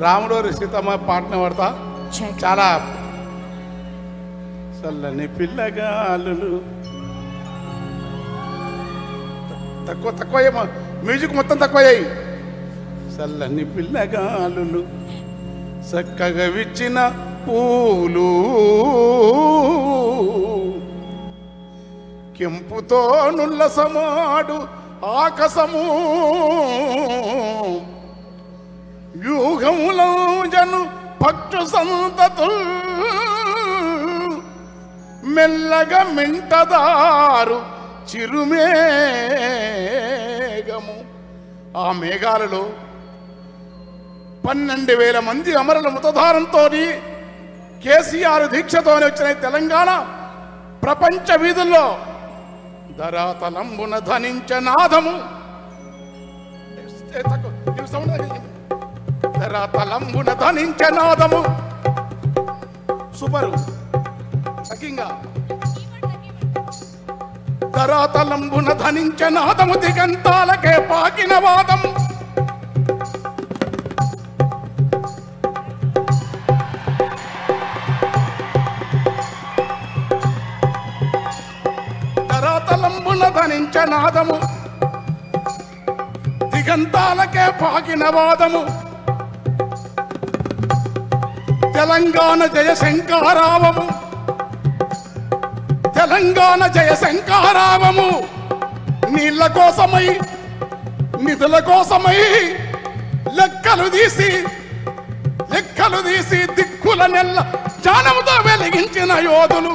రాముడు సీతమ్మ పాటను పడతా. చాలా చల్లని పిల్లగాలు తక్కువ మ్యూజిక్ మొత్తం తక్కువయ్యాయి. చల్లని పిల్లగాలు చక్కగా విచ్చిన పూలు కెంపుతో నుల్లసమాడు ఆకాశము వ్యూహములో జను పక్షు సంతతుల్ మెల్లగా మింటదారు చిరుమేఘము. ఆ మేఘాలలో 12,000 మంది అమరుల మృతధారంతో కేసీఆర్ దీక్షతోనే వచ్చిన తెలంగాణ ప్రపంచ వీధుల్లో ధరాతలంబున ధనించే నాదము. ధరాతలంబున ధనించే నాదము సూపరు సకింగా. ధరాతలంబున ధనించే నాదము దిగంతాలకే పాకిన వాదము. ధరాతలంబున ధనించే నాదము దిగంతాలకే పాకిన వాదము. తెలంగాణ జయ శంకారావము తెలంగాణ జయ శంకారావము. నీళ్ల కోసమై నిధుల కోసమై లెక్కలు తీసి దిక్కుల నెల్ల జ్ఞానముతో వెలిగించిన యోధులు.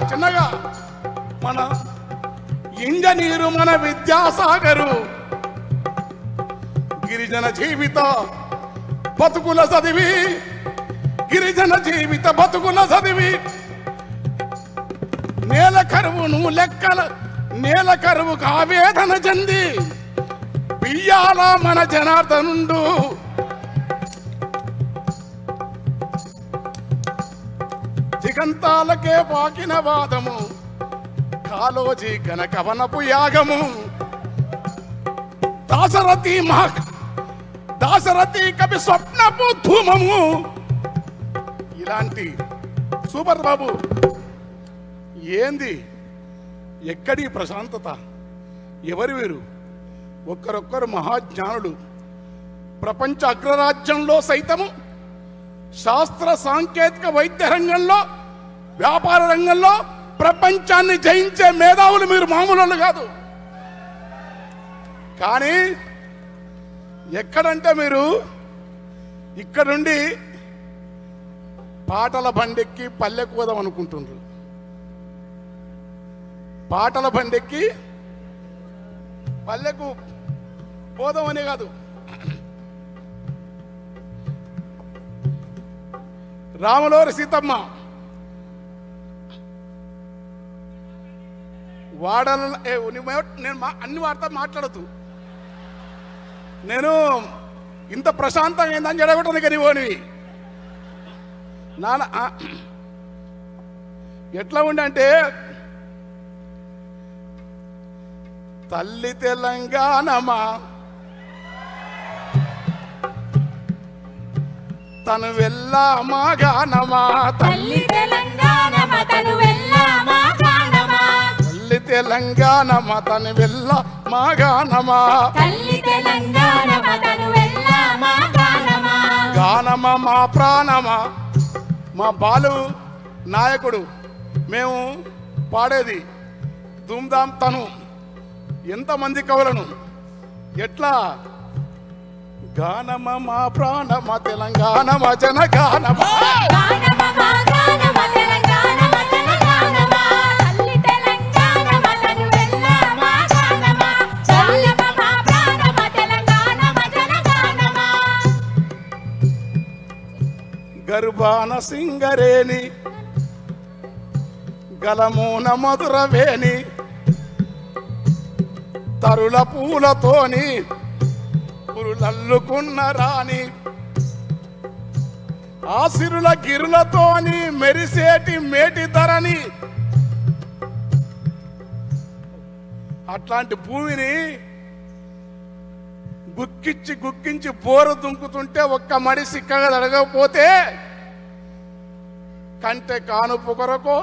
చిన్నగా మన ఇంజనీరు మన విద్యాసాగరు గిరిజన జీవిత బతుకుల చదివి నేల కరువుకు ఆవేదన చెంది బియ్యాల మన జనార్దనుండు. దిగంతాలకే పాకిన వాదము కాలోజీ ఘన కవనపు యాగము. దాశరథి కవి స్వప్నపు ధూమము. ఇలాంటి సూపర్ బాబు ఏంది ఎక్కడి ప్రశాంతత? ఎవరు వీరు? ఒక్కరొక్కరు మహాజ్ఞానులు. ప్రపంచ అగ్రరాజ్యంలో సైతము శాస్త్ర సాంకేతిక వైద్య రంగంలో వ్యాపార రంగంలో ప్రపంచాన్ని జయించే మేధావులు మీరు మామూలు కాదు. కానీ ఎక్కడంటే మీరు ఇక్కడుండి పాటల బండెక్కి పల్లెకు పోదాం అనుకుంటున్నారు. పాటల బండెక్కి పల్లెకు పోదామనే కాదు, రాములోరి సీతమ్మ వాడల నేను అన్ని వార్త మాట్లాడదు. నేను ఇంత ప్రశాంతంగా ఏందని జడగొట్టని కనిపోనివి నాన్న. ఎట్లా ఉండంటే తల్లి తెలంగాణమా తను వెళ్ళా మా గానమా. తల్లి తెలంగాణమా తను వెళ్ళా మా గానమా. తల్లి తెలంగాణమా తను వెళ్ళా మా గానమా. తల్లి తెలంగాణమా తను వెళ్ళా మా గానమా. గానమా మా ప్రాణమా. మా బాలు నాయకుడు మేము పాడేది ధూమ్ధామ్. తను ఎంతమంది కవులను ఎట్లా గానమ మా ప్రాణమ తెలంగాణమ జనగానమ. గర్భాన సింగరేణి గలమూన మధురవేణి తరుల పూలతోని పురులల్లుకున్న రాణి ఆసిరుల గిరులతోని మెరిసేటి మేటి ధరని. అట్లాంటి భూమిని గుక్కించి గుక్కించి బోరు దుంకుతుంటే ఒక్క మడి సిక్కగా అడగకపోతే కంటే కానుపు కొరకు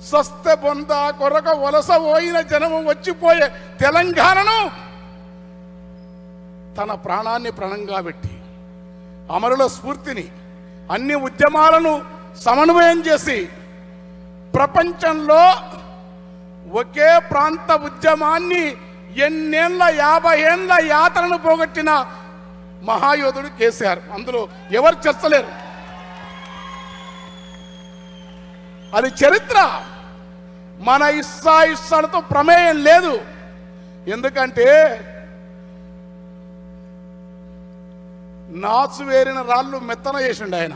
స్వస్థ బొంద కొరకు వలస పోయిన జనము వచ్చిపోయే తెలంగాణను తన ప్రాణాన్ని ప్రణంగా పెట్టి అమరుల స్ఫూర్తిని అన్ని ఉద్యమాలను సమన్వయం చేసి ప్రపంచంలో ఒకే ప్రాంత ఉద్యమాన్ని ఎన్నేళ్ల 50 ఏళ్ల యాత్రను పోగొట్టిన మహాయోధుడు కేసీఆర్. అందులో ఎవరు చర్చలేరు. అది చరిత్ర. మన ఇష్టాలతో ప్రమేయం లేదు. ఎందుకంటే నాచు వేరిన రాళ్ళు మెత్తన చేసిండు ఆయన.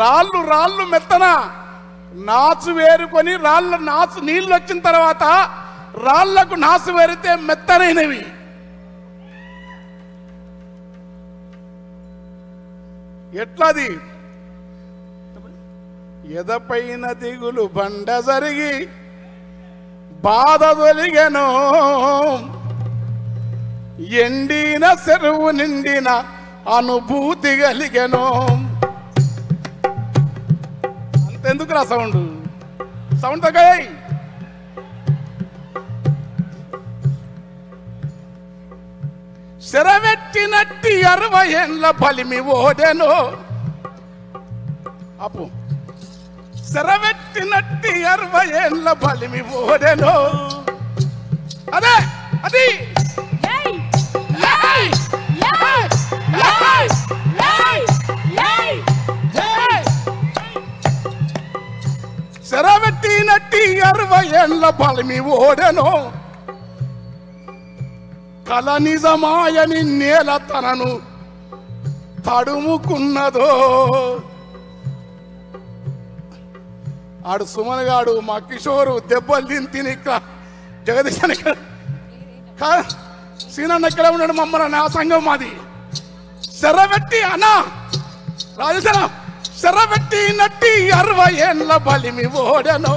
రాళ్ళు మెత్తన నాచు వేరుకొని నాచు నీళ్ళు వచ్చిన తర్వాత రాళ్లకు నాసు వేరితే మెత్తనైనవి. ఎట్లది? ఎదపైన దిగులు బండ జరిగి బాధ తొలిగెను, ఎండిన చెరువు నిండిన అనుభూతి కలిగెను. అంతెందుకురా సౌండ్ తగ్గాయి. శరవెట్టినట్టి 60 ఏళ్ల బలిమి ఓడెను. అప్పు శరవెట్టినట్టి 60 ఏళ్ల బలిమి ఓడెను. అదే అది శరవెట్టినట్టి 60 ఏళ్ల బలిమి ఓడెను. కల నిజమాయని నేల తనను తడుముకున్నదో. ఆడు సుమన్ గాడు మా కిషోరు దెబ్బలు తిని జగదీశ్ సీనన్న ఎక్కడ ఉన్నాడు? మమ్మల్ని నా సంఘం మాది. శరవెట్టి అన్నా రాజేశన శరవెట్టి నట్టి 60 ఏళ్ల బలిమి ఓడను.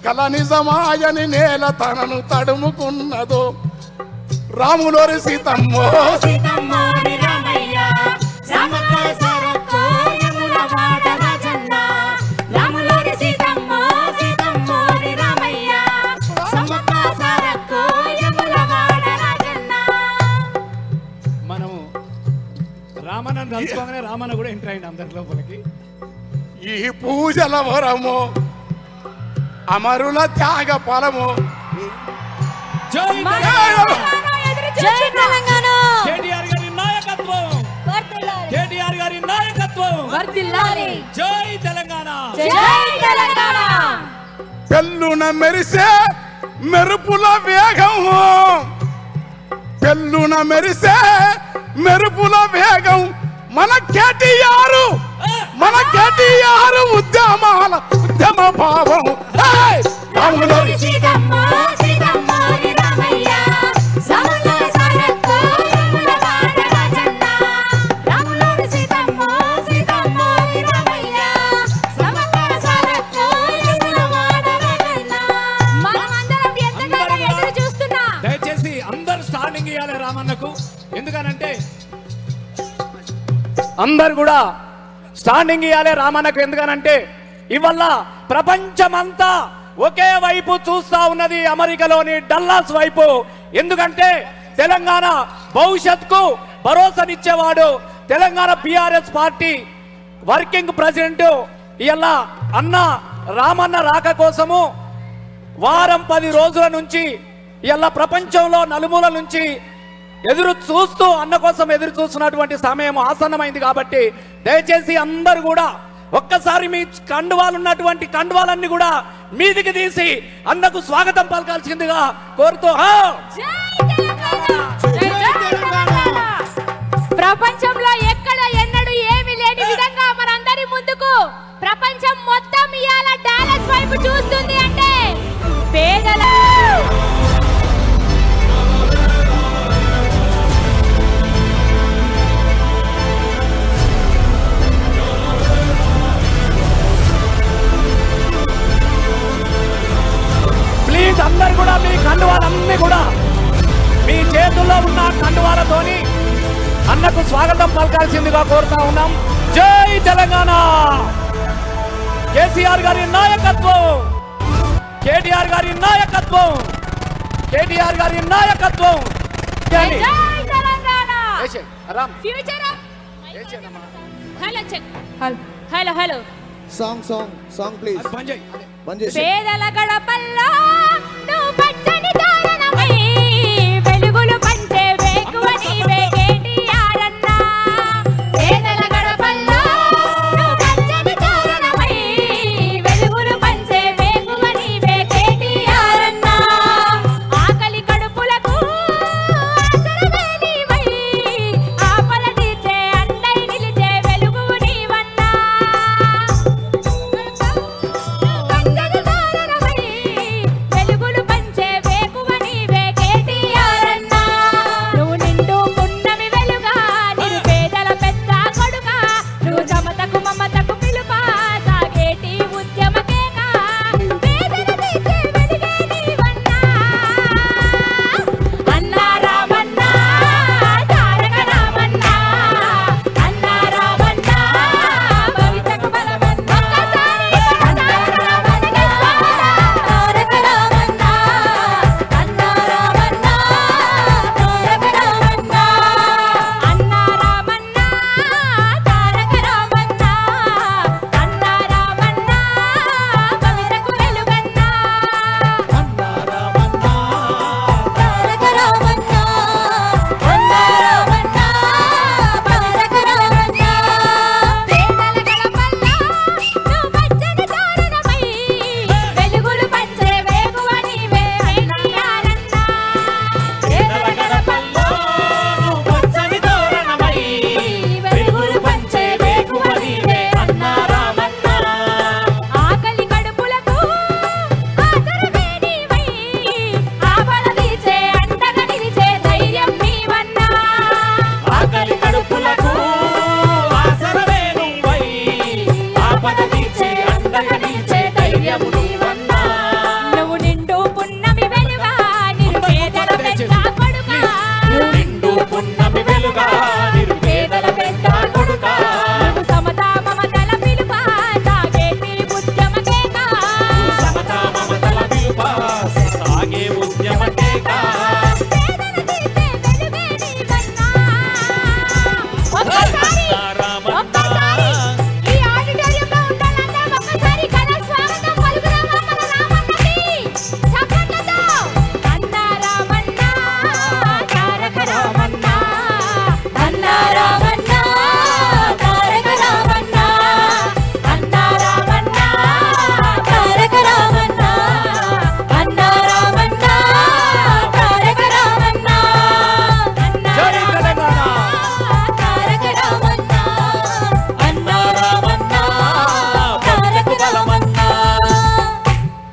కల నిజమాయని నేల తనను తడుముకున్నదో. రాములోరి సీతమ్మో మనము రామన్న తలుచుకోగానే రామన్న కూడా ఎంటర్ అయింది అందరి లోపలికి. ఈ పూజల వరము అమరుల త్యాగ ఫలము. జై తెలంగాణ. కేటీఆర్ గారి నాయకత్వం, కేటీఆర్ గారి నాయకత్వం వర్ధిల్లాలి. జై తెలంగాణ, జై తెలంగాణ. పెళ్ళున మెరిసే మెరుపుల వేగము, పెళ్ళున మెరిసే మెరుపుల వేగం మన కేటీఆర్, మన కేటీఆర్ ఉద్యమ భావం. రాములోరి సీతమ్మ సీతమ్మ రామయ్య సమల సారక్క యముల వాడ రాజన్న. రాములోరి సీతమ్మ సీతమ్మ రామయ్య సమల సారక్క యముల వాడ రాజన్న. మనమందరం ఎంతగానో ఎదురు చూస్తున్నా. దయచేసి అందరు స్టాండింగ్ ఇవ్వాలి రామన్నకు. ఎందుకనంటే అందరు కూడా స్టాండింగ్ ఇవ్వాలి రామన్నకు. ఎందుకనంటే ఇవల్ల ప్రపంచమంతా ఒకే వైపు చూస్తా ఉన్నది, అమెరికాలోని డల్లాస్ వైపు. ఎందుకంటే తెలంగాణ భవిష్యత్తుకు భరోసానిచ్చేవాడు Telangana BRS party working president ఇలా అన్న రామన్న రాక కోసము వారం 10 రోజుల నుంచి ఇలా ప్రపంచంలో నలుమూల నుంచి ఎదురు చూస్తూ అన్న కోసం ఎదురు చూస్తున్నటువంటి సమయం ఆసన్నమైంది. కాబట్టి దయచేసి అందరూ కూడా ఒక్కసారి మీ కండువాలు ఉన్నటువంటి కండువాలన్నీ కూడా మీదికి తీసి అన్నకు స్వాగతం పలకాల్సిందిగా కోరుతూ ప్రపంచంలో ఎక్కడ ఎన్నడూ ఏమీ లేని విధంగా మనందరి ముందుకు ప్రపంచం మొత్తం ఇయాల డాలస్ వైపు చూస్తుంది. అంటే పేదల అందరు కూడా మీ కండువాలన్నీ కూడా మీ చేతుల్లో అన్నకు స్వాగతం పలకాల్సిందిగా కోరుతా ఉన్నాం. జై తెలంగాణ. కేసీఆర్ గారి నాయకత్వం, కేటీఆర్ గారి నాయకత్వం, కేటీఆర్ గారి నాయకత్వం. జై Telangana. Ram future hello check hello hello song please. పేదల గడపల్లో నువ్వు పచ్చని తోరణమై వెలుగులు పంచే వేకువ నీవే కేటీఆర్ అన్నా. పేదల గడపల్లో నువ్వు పచ్చని తోరణమై వెలుగులు పంచే వేకువ నీవే కేటీఆర్ అన్నా. ఆకలి కడుపులకు ఆసరమే నీవై ఆపద తీర్చే అండై నిలిచే వెలుగువు నీవన్నా. వెలుగులు పంచే వేకువ నీవే కేటీఆర్ అన్నా. నువ్వు నిండు పున్నమి వెలుగా నిరుపేదల పెద్ద కొడుకా. నువ్వు సమతకు మమతకు పిలుపా సాగేటి ఉద్యమకేగా పేదల తీర్చే వెలుగే నీవన్నా. అన్నా రామన్నా తారక రామన్నా. అన్నా రామన్నా భవితకు బలమన్నా. తారక రామన్నా అన్నా రామన్నా తారక రామన్నా. అన్నా రామన్నా తారక రామన్నా. అన్నా రామన్నా భవితకు వెలుగన్నా. అన్నా రామన్నా తారక రామన్నా. అన్నా రామన్నా భవితకు రామన్నా. పేదల గడపల్లో నువ్వు పచ్చని తోరణమై వెలుగులు పంచే వేకువ నీవే కేటీఆర్ అన్నా. పేదల గడపల్లో నువ్వు పచ్చని తోరణమై వెలుగులు పంచే వేకువ నీవే అన్నా రామన్నా. ఆకలి కడుపులకు ఆసరమే నీవై ఆపద తీర్చే అండగా నిలిచే ధైర్యం నీవన్నా. ఆకలి కడుపులకు ఆసరమే నీవై ఆపద తీర్చే అండగా నిలిచే ధైర్యం నీవన్నా. నువ్వు నిండు పున్నమి వెలుగా నిరుపేదల పెద్ద కొడుకా. నువ్వు నిండు పున్నమి వెలుగా నిరుపేదల పెద్ద కొడుకా. నువ్వు సమతా మమతల పిలుపా సాగేటి ఉద్యమకేగా. సమతా మమతల పిలుప సాగే ఉద్యమకేగా. పేదల తీర్చే వెలుగే నీవన్నా. ఒక్కసారి ఈ ఆడిటోరియంలో ఉండాలంటే ఒక్కసారి ఘన స్వాగతం పలుకుదామా మన రామన్నకి చప్పట్లతో. అన్నా రామన్నా తారక రామన్నా. అన్నా రామన్నా తారక రామన్నా. అన్నా రామన్నా తారక రామన్నా. అన్నా రామన్నా తారక రామన్నా. అన్నా జై తెలంగాణ. తారక రామన్నా. అన్నా రామన్నా తారక రామన్నా.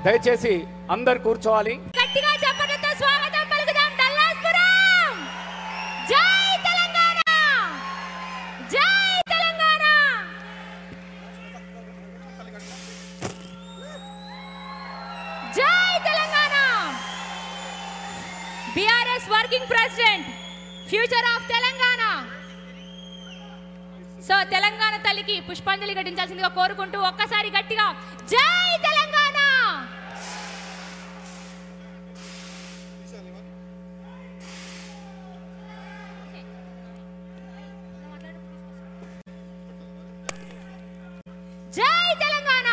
దయచేసి అందరు కూర్చోవాలి. గట్టిగా చప్పట్లతో స్వాగతం పలుకుదాం డల్లాస్పురం. జై తెలంగాణ. జై తెలంగాణ. జై Telangana. BRS working president, future of Telangana. So Telangana తల్లికి పుష్పాంజలి ఘటించాల్సిందిగా కోరుకుంటూ ఒక్కసారి గట్టిగా జై తెలంగాణ. జై తెలంగాణ.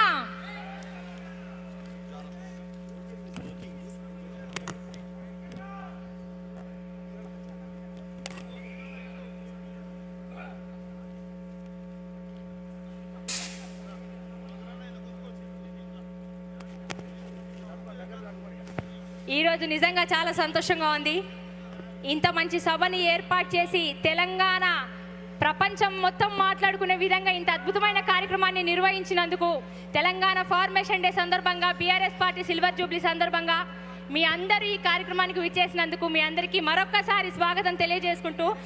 ఈరోజు నిజంగా చాలా సంతోషంగా ఉంది. ఇంత మంచి సభని ఏర్పాటు చేసి తెలంగాణ ప్రపంచం మొత్తం మాట్లాడుకునే విధంగా ఇంత అద్భుతమైన కార్యక్రమాన్ని నిర్వహించినందుకు, తెలంగాణ ఫార్మేషన్ డే సందర్భంగా, బీఆర్ఎస్ పార్టీ సిల్వర్ జూబ్లీ సందర్భంగా మీ అందరూ ఈ కార్యక్రమానికి విచ్చేసినందుకు మీ అందరికీ మరొక్కసారి స్వాగతం తెలియజేసుకుంటూ